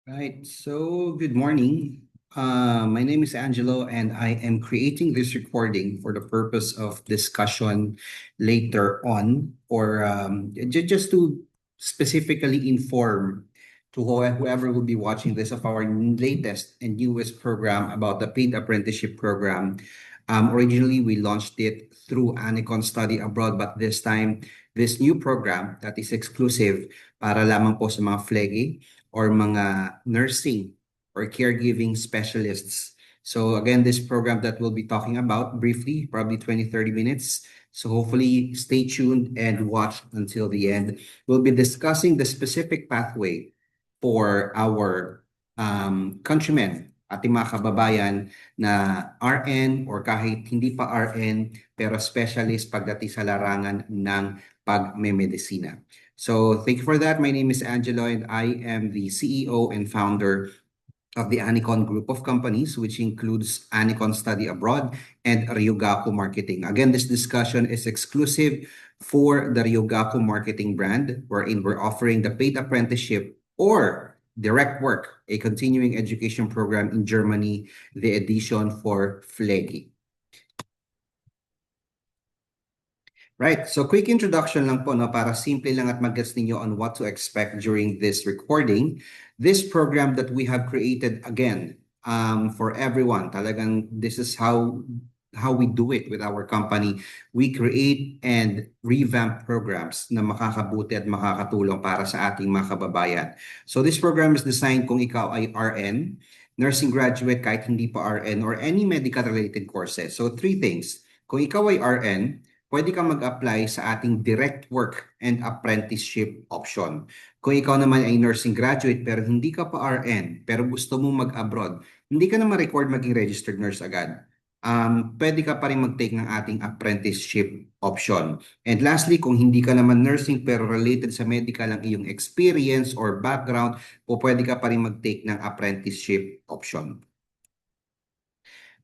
Right. So, good morning. My name is Angelo, and I am creating this recording for the purpose of discussion later on, or just to specifically inform to whoever will be watching this of our latest and newest program about the paid apprenticeship program. Originally, we launched it through Anicon Study Abroad, but this time, this new program that is exclusive para lamang po sa mga FLEGI or mga nursing or caregiving specialists. So again, this program that we'll be talking about briefly, probably 20-30 minutes. So hopefully stay tuned and watch until the end. We'll be discussing the specific pathway for our countrymen, ating mga kababayan na RN or kahit hindi pa RN, pero specialist pagdating sa larangan ng pagmemedisina. So thank you for that. My name is Angelo, and I am the CEO and founder of the Anicon Group of Companies, which includes Anicon Study Abroad and Ryugaku Marketing. Again, this discussion is exclusive for the Ryugaku Marketing brand, wherein we're offering the paid apprenticeship or direct work, a continuing education program in Germany, the edition for FLEGI. Right, so quick introduction lang po, no, para simple lang at mag-gets ninyo on what to expect during this recording. This program that we have created again for everyone, talagang this is how we do it with our company. We create and revamp programs na makakabuti at makakatulong para sa ating mga kababayan. So this program is designed kung ikaw ay RN, nursing graduate kahit hindi pa RN, or any medical-related courses. So three things. Kung ikaw ay RN, pwede kang mag-apply sa ating direct work and apprenticeship option. Kung ikaw naman ay nursing graduate pero hindi ka pa RN, pero gusto mo mag-abroad, hindi ka na ma-record maging registered nurse agad. Pwede ka pa rin mag-take ng ating apprenticeship option. And lastly, kung hindi ka naman nursing pero related sa medical ang iyong experience or background, pwede ka pa rin mag-take ng apprenticeship option.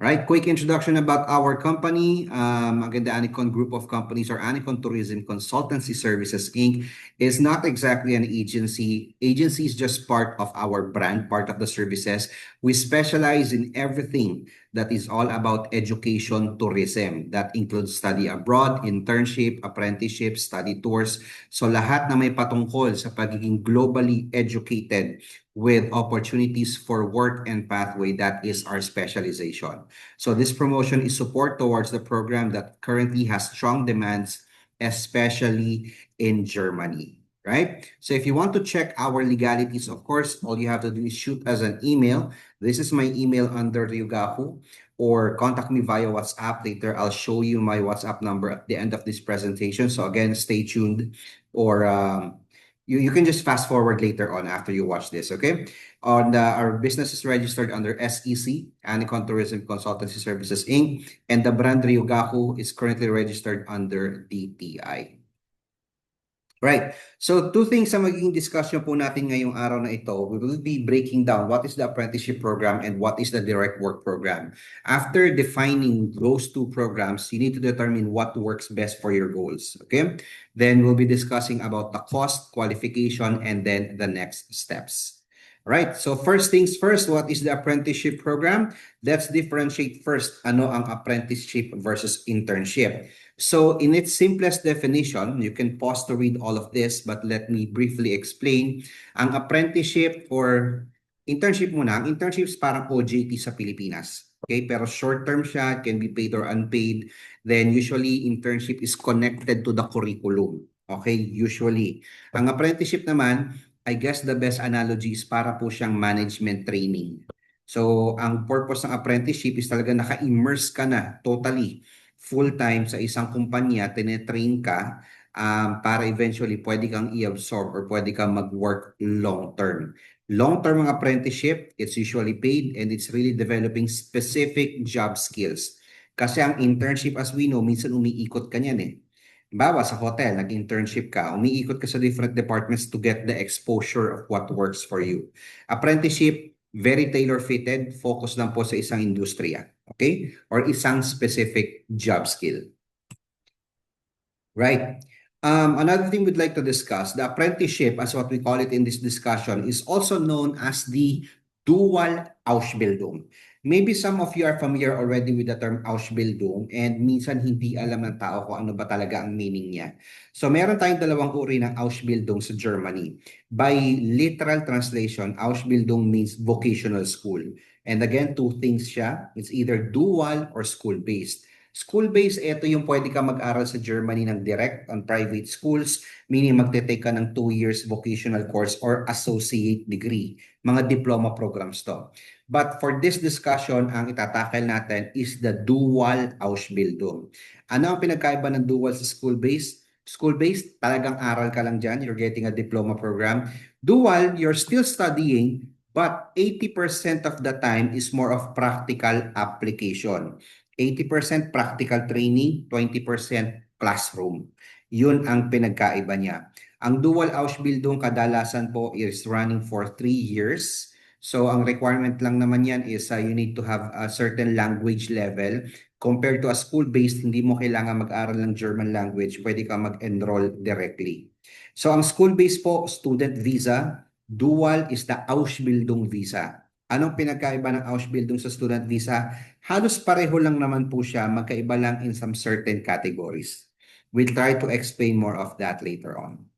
Right, quick introduction about our company. Again, the Anicon Group of Companies or Anicon Tourism Consultancy Services, Inc. is not exactly an agency. Agency is just part of our brand, part of the services. We specialize in everything that is all about education tourism. That includes study abroad, internship, apprenticeship, study tours. So lahat na may patungkol sa pagiging globally educated with opportunities for work and pathway, that is our specialization. So this promotion is support towards the program that currently has strong demands, especially in Germany, right? So if you want to check our legalities, of course, all you have to do is shoot us an email. This is my email under Ryugaku, or contact me via WhatsApp. Later, I'll show you my WhatsApp number at the end of this presentation. So again, stay tuned, or you can just fast forward later on after you watch this, okay? Our business is registered under SEC, Anicon Tourism Consultancy Services, Inc. And the brand Ryugaku is currently registered under DTI. Right. So two things sa magiging discussion po natin ngayong araw na ito. We will be breaking down what is the apprenticeship program and what is the direct work program. After defining those two programs, you need to determine what works best for your goals. Okay? Then we'll be discussing about the cost, qualification, and then the next steps. Right. So first things first, what is the apprenticeship program? Let's differentiate first ano ang apprenticeship versus internship. So in its simplest definition, you can pause to read all of this, but let me briefly explain. Ang apprenticeship or internship muna, ang internship is parang OJT sa Pilipinas. Okay, pero short term siya, can be paid or unpaid. Then usually internship is connected to the curriculum. Okay, usually. Ang apprenticeship naman, I guess the best analogy is para po siyang management training. So ang purpose ng apprenticeship is talaga naka-immerse ka na totally full-time sa isang kumpanya, tinetrain ka para eventually pwede kang i-absorb or pwede kang mag-work long-term. Long-term ang apprenticeship, it's usually paid and it's really developing specific job skills. Kasi ang internship, as we know, minsan umiikot ka niyan eh. Bawa sa hotel, nag-internship ka, umiikot ka sa different departments to get the exposure of what works for you. Apprenticeship, very tailor-fitted, focus lang po sa isang industriya. Okay? Or isang specific job skill. Right. Another thing we'd like to discuss, the apprenticeship, as what we call it in this discussion, is also known as the dual Ausbildung. Maybe some of you are familiar already with the term Ausbildung and minsan hindi alam ng tao kung ano ba talaga ang meaning niya. So meron tayong dalawang uri ng Ausbildung sa Germany. By literal translation, Ausbildung means vocational school. And again, two things siya. It's either dual or school-based. School-based, ito yung pwede ka mag-aral sa Germany ng direct on private schools, meaning magte-take ka ng 2 years vocational course or associate degree. Mga diploma programs to. But for this discussion, ang itatakel natin is the dual Ausbildung. Ano ang pinagkaiba ng dual sa school-based? School-based, talagang aral ka lang dyan. You're getting a diploma program. Dual, you're still studying, but 80% of the time is more of practical application. 80% practical training, 20% classroom. Yun ang pinagkaiba niya. Ang dual Ausbildung kadalasan po is running for 3 years. So ang requirement lang naman yan is you need to have a certain language level. Compared to a school-based, hindi mo kailangan mag-aral ng German language, pwede ka mag-enroll directly. So ang school-based po, student visa. Dual is the Ausbildung visa. Anong pinagkaiba ng Ausbildung sa student visa? Halos pareho lang naman po siya, magkaiba lang in some certain categories. We'll try to explain more of that later on.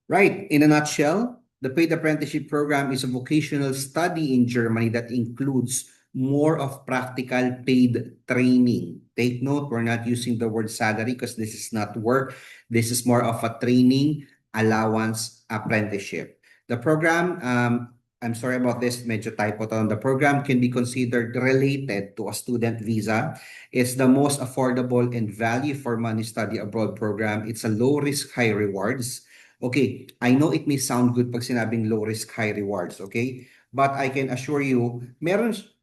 Right, in a nutshell, the paid apprenticeship program is a vocational study in Germany that includes more of practical paid training. Take note, we're not using the word salary because this is not work. This is more of a training allowance apprenticeship. The program, I'm sorry about this, medyo typo to. The program can be considered related to a student visa. It's the most affordable and value for money study abroad program. It's a low risk, high rewards. Okay, I know it may sound good pag sinabing low risk, high rewards, okay? But I can assure you,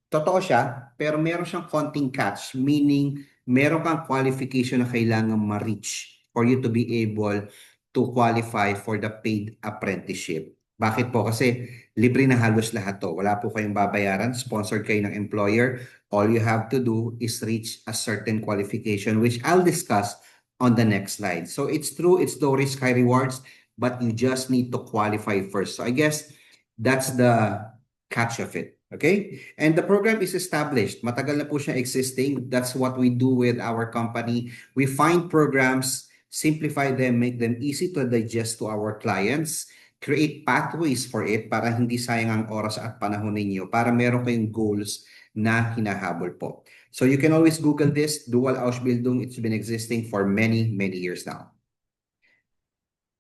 totoo siya, pero meron siyang konting catch, meaning meron kang qualification na kailangan ma-reach for you to be able to qualify for the paid apprenticeship. Bakit po? Kasi libre na halos lahat to. Wala po kayong babayaran, sponsored kayo ng employer. All you have to do is reach a certain qualification, which I'll discuss on the next slide. So it's true, it's low risk, high rewards, but you just need to qualify first. So I guess that's the catch of it. Okay? And the program is established. Matagal na po siya existing. That's what we do with our company. We find programs, simplify them, make them easy to digest to our clients, create pathways for it para hindi sayang ang oras at panahon ninyo, para meron kayong goals na hinahabol po. So you can always Google this, Dual Ausbildung. It's been existing for many, many years now.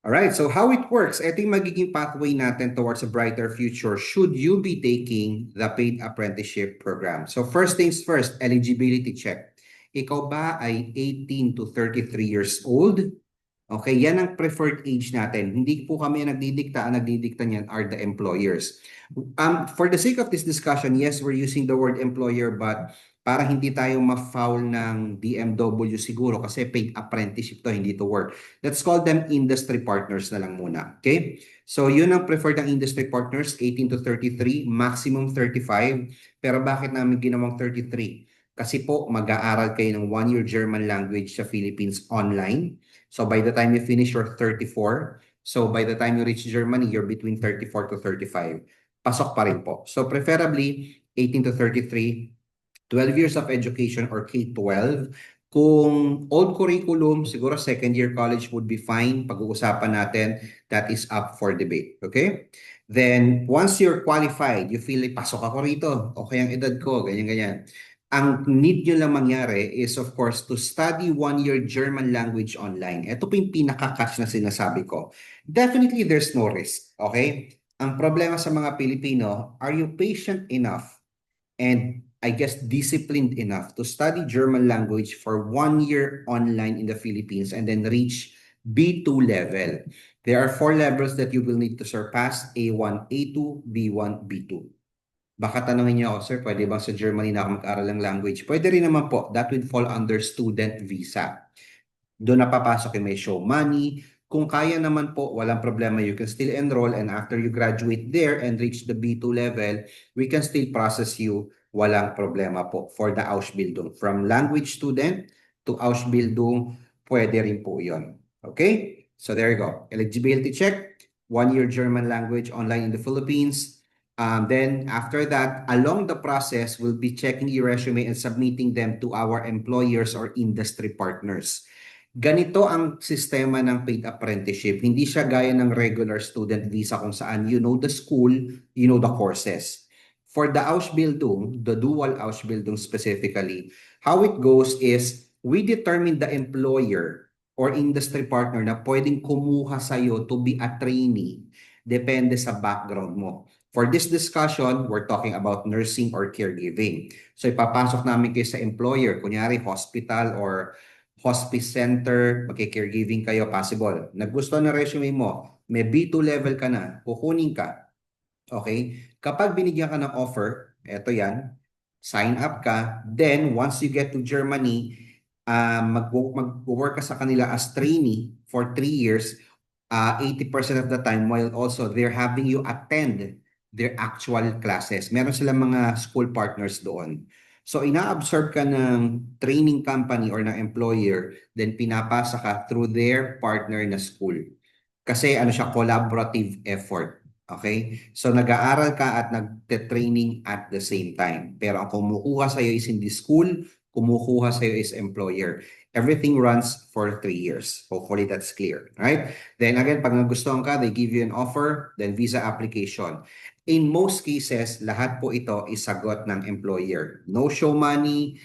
All right, so how it works, ito yung magiging pathway natin towards a brighter future should you be taking the paid apprenticeship program. So first things first, eligibility check. Ikaw ba ay 18 to 33 years old? Okay, yan ang preferred age natin. Hindi po kami nagdidikta, ang nagdidikta niyan are the employers. For the sake of this discussion, yes, we're using the word employer, but para hindi tayo ma-foul ng DMW siguro kasi paid apprenticeship to, hindi to work. Let's call them industry partners na lang muna. Okay? So yun ang preferred ng industry partners, 18 to 33, maximum 35. Pero bakit namin ginawang 33? Kasi po mag-aaral kayo ng 1-year German language sa Philippines online. So by the time you finish, you're 34. So by the time you reach Germany, you're between 34 to 35. Pasok pa rin po. So preferably 18 to 33, 12 years of education or K-12. Kung old curriculum, siguro second year college would be fine. Pag-uusapan natin, that is up for debate. Okay? Then, once you're qualified, you feel like, pasok ako rito. Okay ang edad ko, ganyan-ganyan. Ang need nyo lang mangyari is, of course, to study 1-year German language online. Ito po yung pinaka-catch na sinasabi ko. Definitely, there's no risk. Okay? Ang problema sa mga Pilipino, are you patient enough and I guess disciplined enough to study German language for 1 year online in the Philippines and then reach B2 level? There are 4 levels that you will need to surpass: A1, A2, B1, B2. Baka tanongin niyo ako, sir, pwede bang sa Germany na ako mag-aral ng language? Pwede rin naman po. That would fall under student visa. Doon na papasok yung may show money. Kung kaya naman po, walang problema. You can still enroll and after you graduate there and reach the B2 level, we can still process you. Walang problema po for the Ausbildung. From language student to Ausbildung, pwede rin po yun. Okay, so there you go. Eligibility check, 1 year German language online in the Philippines. Then after that, along the process, we'll be checking your resume and submitting them to our employers or industry partners. Ganito ang sistema ng paid apprenticeship. Hindi siya gaya ng regular student visa kung saan you know the school, you know the courses. For the Ausbildung, the dual Ausbildung specifically, how it goes is we determine the employer or industry partner na pwedeng kumuha sa'yo to be a trainee. Depende sa background mo. For this discussion, we're talking about nursing or caregiving. So ipapasok namin kayo sa employer, kunyari hospital or hospice center, magki-caregiving kayo, possible. Nagustuhan na resume mo, may B2 level ka na, kukunin ka. Okay? Kapag binigyan ka ng offer, eto yan, sign up ka, then once you get to Germany, mag-work ka sa kanila as trainee for 3 years, 80% of the time, while also they're having you attend their actual classes. Meron silang mga school partners doon. So, ina-absorb ka ng training company or ng employer, then pinapasa ka through their partner na school. Kasi ano siya, collaborative effort. Okay? So, nag-aaral ka at nag-training at the same time. Pero ang kumukuha sa'yo is hindi school, kumukuha sa'yo is employer. Everything runs for 3 years. Hopefully, that's clear. Right? Then again, pag nagustuhan ka, they give you an offer, then visa application. In most cases, lahat po ito is sagot ng employer. No show money,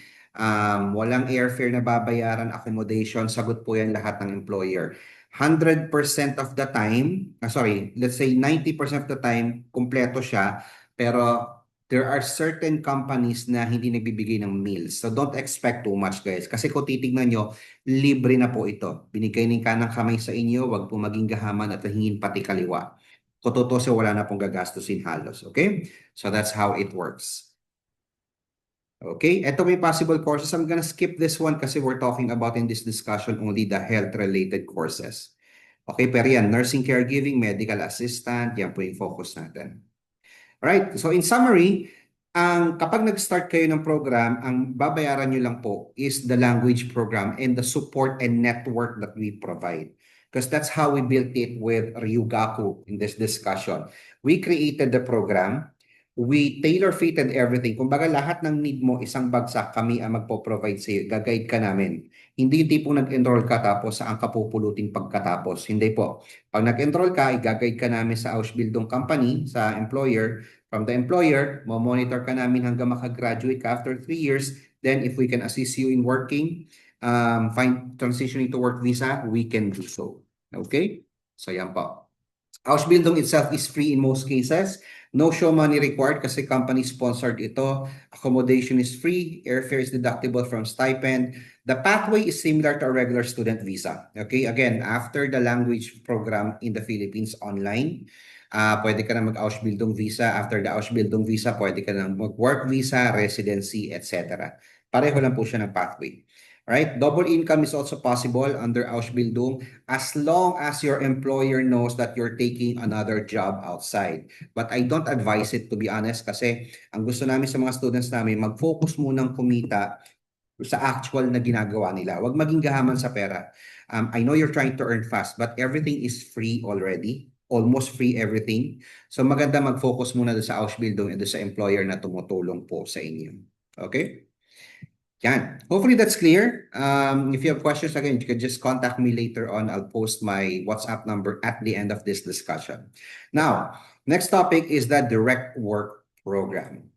walang airfare na babayaran, accommodation, sagot po yan lahat ng employer. 100% of the time, let's say 90% of the time, kumpleto siya, pero there are certain companies na hindi nagbibigay ng meals. So don't expect too much, guys. Kasi kung titignan nyo, libre na po ito. Binigay ng kanang kamay sa inyo, wag po maging gahaman at hingin pati kaliwa. Kung totoo siya, wala na pong gagastusin halos. Okay? So that's how it works. Okay? Ito may possible courses. I'm gonna skip this one kasi we're talking about in this discussion only the health-related courses. Okay, pero yan, nursing caregiving, medical assistant, yan po yung focus natin. Right? So in summary, kapag nag-start kayo ng program, ang babayaran nyo lang po is the language program and the support and network that we provide. Because that's how we built it with Ryugaku in this discussion. We created the program, we tailor-fitted everything. Kumbaga lahat ng need mo, isang bagsak, kami ang magpo-provide sa iyo, gagayad ka namin. Hindi yung tipong nag-enroll ka tapos saan ka pupulutin pagkatapos. Hindi po. Pag nag-enroll ka, i-guide ka namin sa Ausbildung company, sa employer. From the employer, monitor ka namin hanggang makagraduate ka after 3 years. Then if we can assist you in working, find transitioning to work visa, we can do so. Okay? So yan po. Ausbildung itself is free in most cases. No show money required kasi company sponsored ito. Accommodation is free. Airfare is deductible from stipend. The pathway is similar to a regular student visa. Okay, again, after the language program in the Philippines online, pwede ka na mag-Ausbildung visa. After the Ausbildung visa, pwede ka na mag-work visa, residency, etc. Pareho lang po siya ng pathway. Right? Double income is also possible under Ausbildung as long as your employer knows that you're taking another job outside. But I don't advise it, to be honest, kasi ang gusto namin sa mga students namin, mag-focus munang kumita sa actual na ginagawa nila. Huwag maging gahaman sa pera. I know you're trying to earn fast, but everything is free already. Almost free everything. So maganda mag-focus muna doon sa Ausbildung and doon sa employer na tumutulong po sa inyo. Okay? Yan. Hopefully that's clear. If you have questions, again, you can just contact me later on. I'll post my WhatsApp number at the end of this discussion. Now, next topic is the direct work program.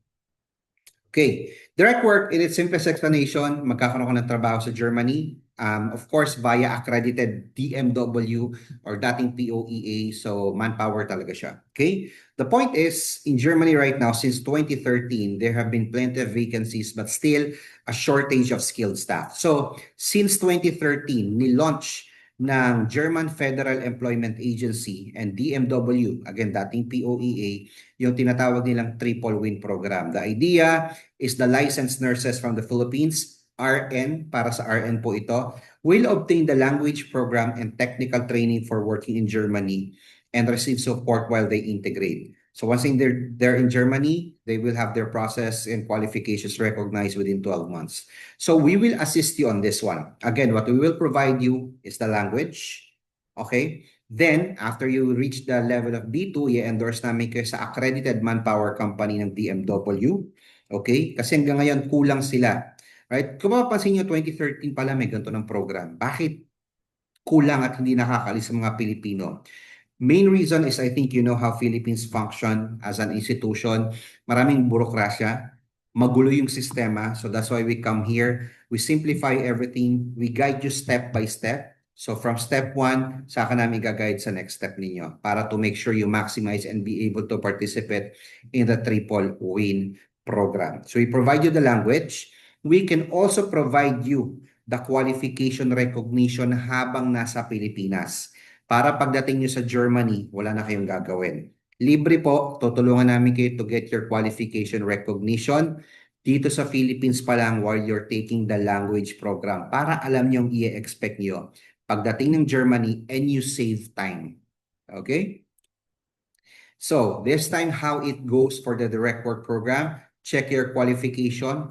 Okay. Direct work, in its simplest explanation, magkakaroon ka ng trabaho sa Germany. Of course, via accredited DMW or dating POEA. So, manpower talaga siya. Okay? The point is, in Germany right now, since 2013, there have been plenty of vacancies, but still a shortage of skilled staff. So, since 2013, ni-launch ng German Federal Employment Agency and DMW, again, dating POEA, yung tinatawag nilang Triple Win Program. The idea is the licensed nurses from the Philippines, RN, para sa RN po ito, will obtain the language program and technical training for working in Germany and receive support while they integrate. So once they're in Germany, they will have their process and qualifications recognized within 12 months. So we will assist you on this one. Again, what we will provide you is the language, Okay? Then, after you reach the level of B2, i-endorse namin kayo sa accredited manpower company ng DMW. Okay? Kasi hanggang ngayon, kulang sila. Right? Kung mapapansin nyo, 2013 pala may ganito ng program. Bakit kulang at hindi nakakalis sa mga Pilipino? Main reason is I think you know how Philippines function as an institution. Maraming burokrasya, magulo yung sistema. So that's why we come here. We simplify everything. We guide you step by step. So from step 1, saka namin guide sa next step ninyo para to make sure you maximize and be able to participate in the triple win program. So we provide you the language. We can also provide you the qualification recognition habang nasa Pilipinas para pagdating nyo sa Germany, wala na kayong gagawin. Libre po, tutulungan namin kayo to get your qualification recognition dito sa Philippines pa lang while you're taking the language program para alam nyo ang i-expect nyo pagdating ng Germany and you save time. Okay? So, this time how it goes for the direct work program. Check your qualification.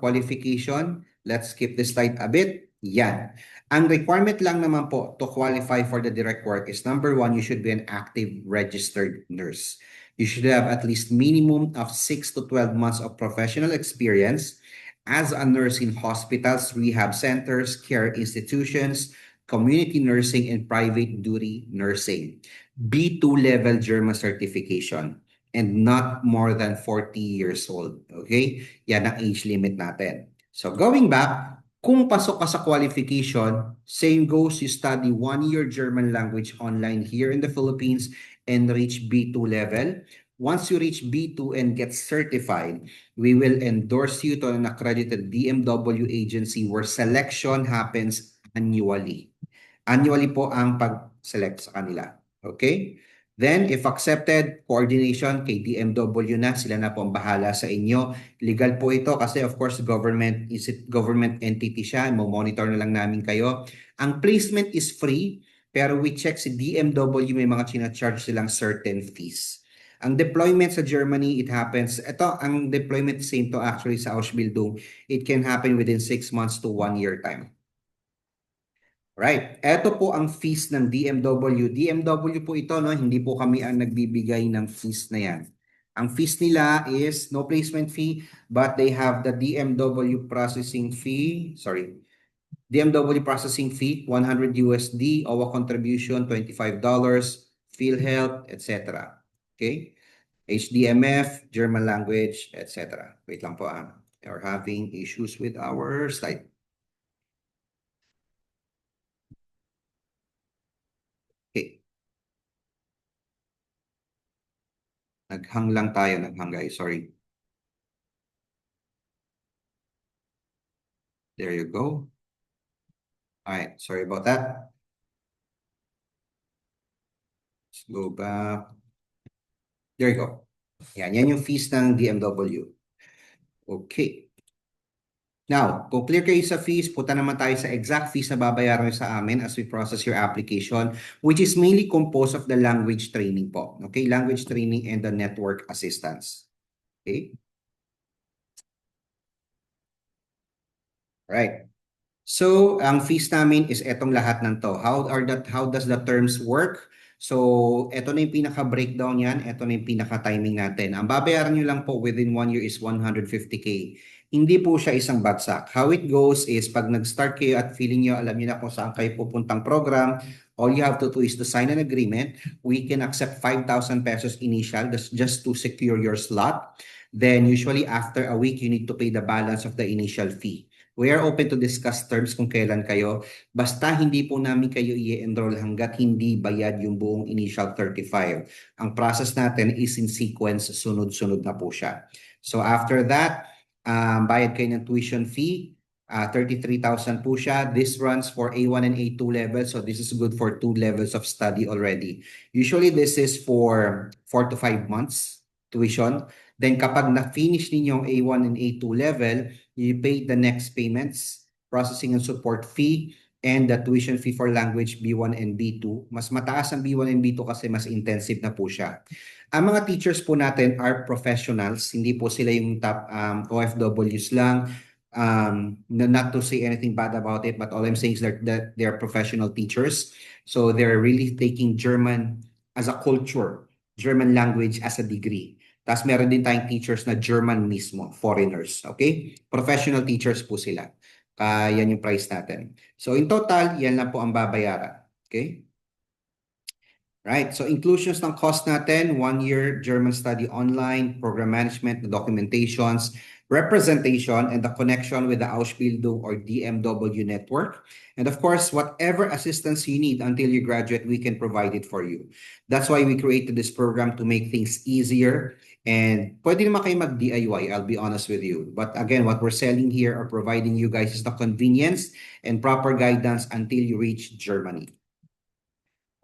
Let's skip this slide a bit. Yan. Ang requirement lang naman po to qualify for the direct work is number 1, you should be an active registered nurse. You should have at least minimum of 6 to 12 months of professional experience as a nurse in hospitals, rehab centers, care institutions, community nursing, and private duty nursing. B2 level German certification and not more than 40 years old. Okay? Yan ang age limit natin. So going back, kung pasok ka sa qualification, same goes, you study 1 year German language online here in the Philippines and reach B2 level. Once you reach B2 and get certified, we will endorse you to an accredited DMW agency where selection happens annually. Annually po ang pag-select sa kanila. Okay? Then, if accepted, coordination kay DMW na, sila na po ang bahala sa inyo. Legal po ito kasi of course government entity siya, mo-monitor na lang namin kayo. Ang placement is free, pero we check si DMW, may mga charge silang certain fees. Ang deployment sa Germany, it happens, ang deployment same to actually sa Ausbildung, it can happen within 6 months to 1 year time. Right. Ito po ang fees ng DMW. DMW po ito, no? Hindi po kami ang nagbibigay ng fees na yan. Ang fees nila is no placement fee, but they have the DMW processing fee. Sorry. DMW processing fee, 100 USD, OWA contribution, $25, PhilHealth, etc. Okay? HDMF, German language, etc. Wait lang po, we're having issues with our slide. Okay. Naghang lang tayo, guys, sorry. There you go. All right, sorry about that. Let's go back. There you go. Yan yung fees ng DMW. Okay. Now, kung clear kayo sa fees, punta naman tayo sa exact fees na babayaran nyo sa amin as we process your application, which is mainly composed of the language training po. Okay, language training and the network assistance. Okay. Right. So, ang fees namin is etong lahat ng to. How does the terms work? So, eto na yung pinaka-breakdown yan. Eto na yung pinaka-timing natin. Ang babayaran nyo lang po within 1 year is 150K. Hindi po siya isang bagsak. How it goes is pag nag-start kayo at feeling nyo, alam nyo na kung saan kayo pupuntang program, all you have to do is to sign an agreement. We can accept 5,000 pesos initial. That's just to secure your slot. Then usually after a week, you need to pay the balance of the initial fee. We are open to discuss terms kung kailan kayo. Basta hindi po namin kayo i-enroll hanggat hindi bayad yung buong initial 35. Ang process natin is in sequence, sunod-sunod na po siya. So after that, bayad kayo ng tuition fee, 33,000 po siya. This runs for A1 and A2 levels, so this is good for 2 levels of study already. Usually this is for 4 to 5 months tuition. Then kapag na-finish ninyo ang A1 and A2 level, you pay the next payments, processing and support fee, and the tuition fee for language B1 and B2. Mas mataas ang B1 and B2 kasi mas intensive na po siya. Ang mga teachers po natin are professionals, hindi po sila yung top OFWs lang. not to say anything bad about it, but all I'm saying is that they're professional teachers. So they're really taking German as a culture, German language as a degree. Tapos meron din tayong teachers na German mismo, foreigners. Okay? Professional teachers po sila. Yan yung price natin. So in total, yan lang po ang babayaran. Okay? Right, so inclusions ng cost natin, 1 year German study online, program management, the documentations, representation, and the connection with the Ausbildung or DMW network. And of course, whatever assistance you need until you graduate, we can provide it for you. That's why we created this program to make things easier. And pwede naman kayo mag-DIY, I'll be honest with you. But again, what we're selling here or providing you guys is the convenience and proper guidance until you reach Germany.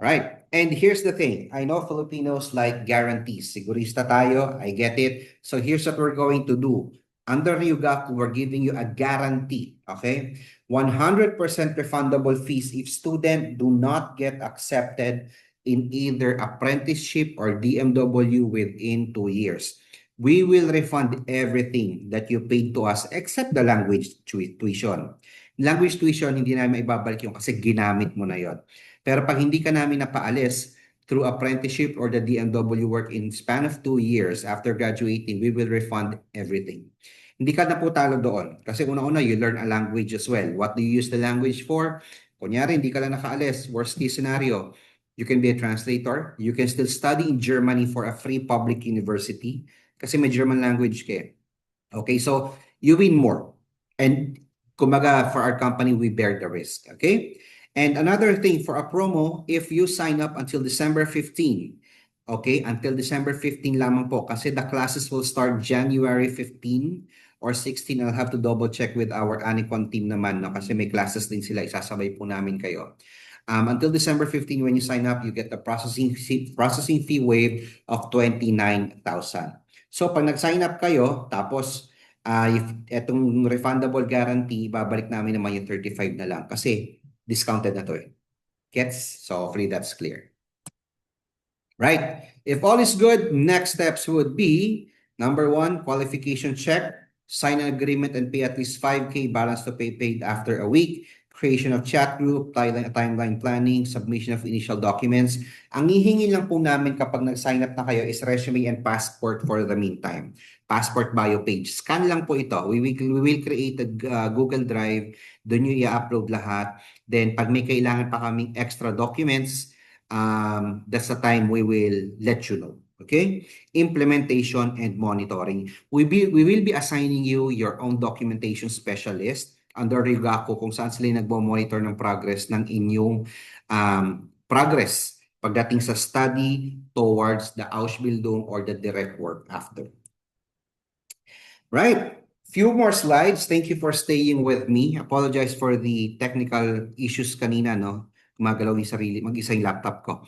Right. And here's the thing. I know Filipinos like guarantees. Sigurista tayo. I get it. So here's what we're going to do. Under Ryugaku, we're giving you a guarantee. Okay? 100% refundable fees if student do not get accepted in either apprenticeship or DMW within 2 years. We will refund everything that you paid to us except the language tuition. Language tuition, hindi namin ibabalik yung kasi ginamit mo na yon. Pero pag hindi ka namin napaalis through apprenticeship or the DMW work in span of 2 years after graduating, we will refund everything. Hindi ka na po talo doon. Kasi una-una, you learn a language as well. What do you use the language for? Kunyari, hindi ka lang nakaalis. Worst case scenario, you can be a translator. You can still study in Germany for a free public university kasi may German language ka. Okay, so you win more. And kumaga, for our company, we bear the risk. Okay? And another thing for a promo, if you sign up until December 15, okay, until December 15 lamang po, kasi the classes will start January 15 or 16. I'll have to double check with our Anicon team naman, no? Kasi may classes din sila, isasabay po namin kayo. Until December 15, when you sign up, you get the processing fee waive of 29,000. So pag nag-sign up kayo, tapos if etong refundable guarantee, babalik namin naman yung 35 na lang kasi discounted na to eh. Gets? So hopefully that's clear. Right? If all is good, next steps would be, number 1, qualification check, sign an agreement and pay at least 5K balance to pay paid after a week, creation of chat group, timeline planning, submission of initial documents. Ang hihingi lang po namin kapag nag-sign up na kayo is resume and passport for the meantime. Passport bio page. Scan lang po ito. We will create a Google Drive. Doon nyo i-upload lahat. Then, pag may kailangan pa kaming extra documents, that's the time we will let you know. Okay? Implementation and monitoring. We will be assigning you your own documentation specialist under Ryugaku kung saan sila nagmo-monitor ng progress ng inyong progress pagdating sa study towards the Ausbildung or the direct work after. Right. Few more slides. Thank you for staying with me. Apologize for the technical issues kanina, no? Gumagalaw yung sarili, mag-isa yung laptop ko.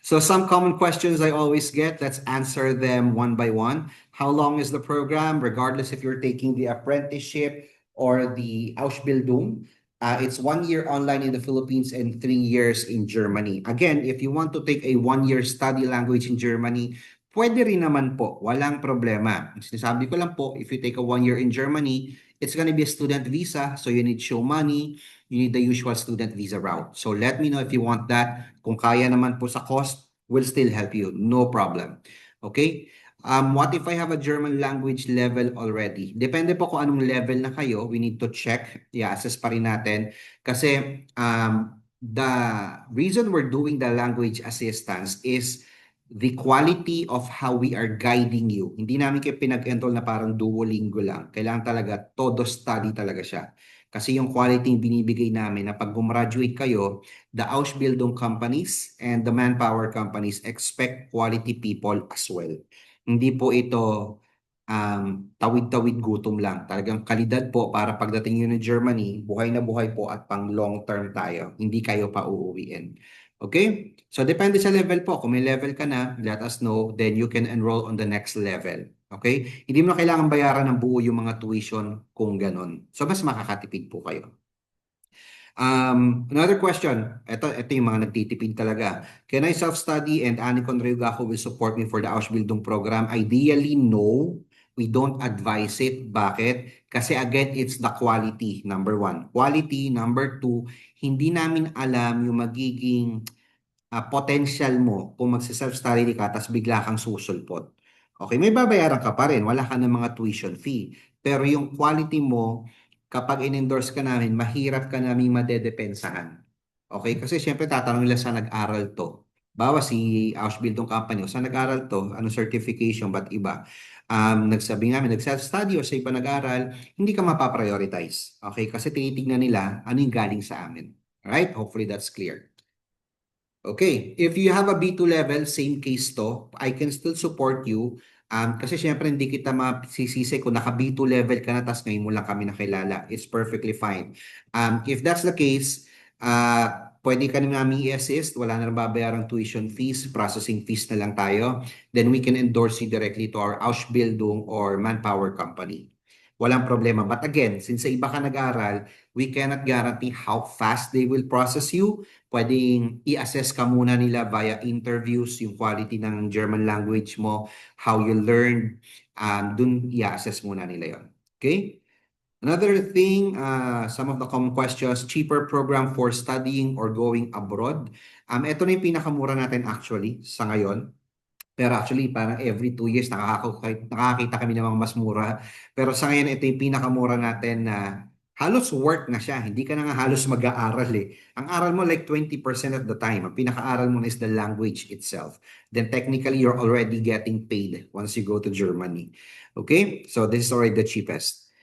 So some common questions I always get, let's answer them one by one. How long is the program? Regardless if you're taking the apprenticeship or the Ausbildung, it's 1 year online in the Philippines and 3 years in Germany. Again, if you want to take a 1-year study language in Germany, pwede rin naman po, walang problema. Sinasabi ko lang po, if you take a 1 year in Germany, it's gonna be a student visa, so you need show money, you need the usual student visa route. So let me know if you want that. Kung kaya naman po sa cost, we'll still help you, no problem. Okay? What if I have a German language level already? Depende po kung anong level na kayo, we need to check, i-assess pa rin natin. Kasi the reason we're doing the language assistance is the quality of how we are guiding you. Hindi namin kayo pinag-enroll na parang Duolingo lang. Kailangan talaga, todo study talaga siya. Kasi yung quality yung binibigay namin na pag gumraduate kayo, the Ausbildung companies and the manpower companies expect quality people as well. Hindi po ito tawid-tawid gutom lang. Talagang kalidad po para pagdating nyo ng Germany, buhay na buhay po at pang long term tayo. Hindi kayo pa uuwiin. Okay? So, depende sa level po. Kung may level ka na, let us know. Then you can enroll on the next level. Okay? Hindi mo na kailangan bayaran ng buo yung mga tuition kung ganon. So, mas makakatipid po kayo. Another question. Ito yung mga nagtitipid talaga. Can I self-study and Anicon Ryugaku will support me for the Ausbildung program? Ideally, no. We don't advise it. Bakit? Kasi again, it's the quality, number one. Quality, number two, hindi namin alam yung magiging potential mo kung magsa-self-study ka tapos bigla kang susulpot. Okay, may babayaran ka pa rin, wala ka ng mga tuition fee. Pero yung quality mo, kapag in-endorse ka namin, mahirap ka namin madedepensahan. Okay, kasi syempre tatanong nila sa nag-aral to. Bawa si Ausbildung Company, o sa nag-aral to, ano certification, ba't iba? Nagsabi namin, nag-self-study o sa iba nag-aral, hindi ka mapaprioritize. Okay, kasi tinitignan nila ano yung galing sa amin. Alright, hopefully that's clear. Okay, if you have a B2 level, same case to, I can still support you. Kasi syempre hindi kita masisisi kung naka B2 level ka na tapos ngayon mo lang kami nakilala. It's perfectly fine. If that's the case, pwede ka namin i-assist. Wala na babayarang tuition fees, processing fees na lang tayo. Then we can endorse you directly to our Ausbildung or Manpower company. Walang problema. But again, since sa iba ka nag-aral, we cannot guarantee how fast they will process you. Pwedeng i-assess ka muna nila via interviews, yung quality ng German language mo, how you learn, dun i-assess muna nila yon. Okay? Another thing, some of the common questions, cheaper program for studying or going abroad. Ito na yung pinakamura natin actually sa ngayon. Pero actually, parang every 2 years nakakakita kami ng mga mas mura. Pero sa ngayon, ito yung pinakamura natin na halos work na siya. Hindi ka na nga halos mag-aaral eh. Ang aral mo like 20% of the time. Ang pinaka-aral mo na is the language itself. Then technically, you're already getting paid once you go to Germany. Okay? So this is already the cheapest.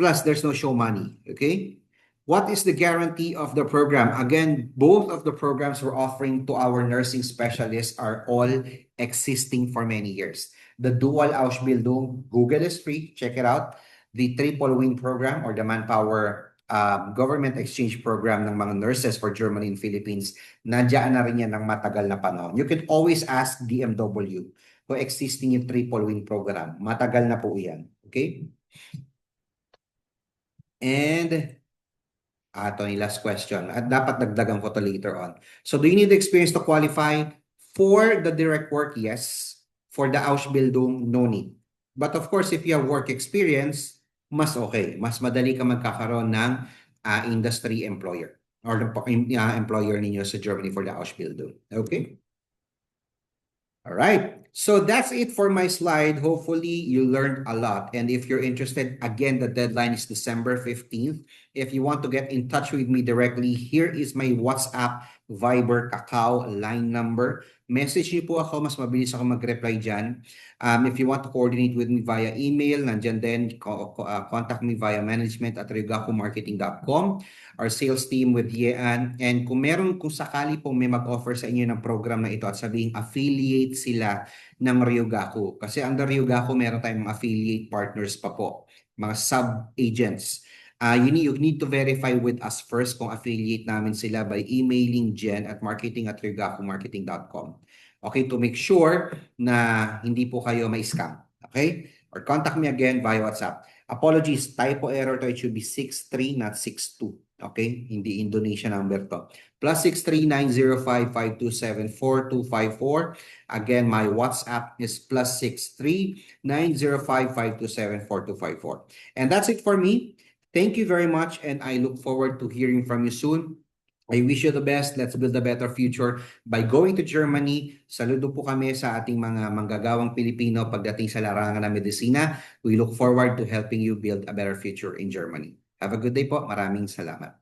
Plus, there's no show money. Okay? What is the guarantee of the program? Again, both of the programs we're offering to our nursing specialists are all existing for many years. The Dual Ausbildung, Google is free, check it out. The Triple Wing program or the Manpower government exchange program ng mga nurses for Germany and Philippines, nandiyan na rin yan ng matagal na panahon. You can always ask DMW kung existing yung Triple Wing program. Matagal na po yan. Okay? And ito yung last question. At dapat dagdagan ko to later on. So, do you need experience to qualify? For the direct work, yes. For the Ausbildung, no need. But of course, if you have work experience, mas okay. Mas madali ka magkakaroon ng industry employer or the employer ninyo sa Germany for the Ausbildung. Okay? All right. So that's it for my slide. Hopefully you learned a lot. And if you're interested, again, the deadline is December 15th. If you want to get in touch with me directly, here is my WhatsApp, Viber, Kakao line number. Message niyo po ako, mas mabilis ako mag-reply dyan. If you want to coordinate with me via email, nandyan din, contact me via management@ryugakumarketing.com. Our sales team with Yean. And kung sakali po may mag-offer sa inyo ng program na ito at sabihing affiliate sila ng Ryugaku. Kasi under Ryugaku, meron tayong mga affiliate partners pa po, mga sub-agents. You need to verify with us first kung affiliate namin sila by emailing jen@marketing@ryugakumarketing.com. Okay, to make sure na hindi po kayo may scam. Okay? Or contact me again via WhatsApp. Apologies, typo error to. It should be 63, not 62. Okay? Hindi Indonesia number to. +63905527424. Again, my WhatsApp is +63905527424. And that's it for me. Thank you very much, and I look forward to hearing from you soon. I wish you the best. Let's build a better future by going to Germany. Saludo po kami sa ating mga manggagawang Pilipino pagdating sa larangan ng medisina. We look forward to helping you build a better future in Germany. Have a good day po. Maraming salamat.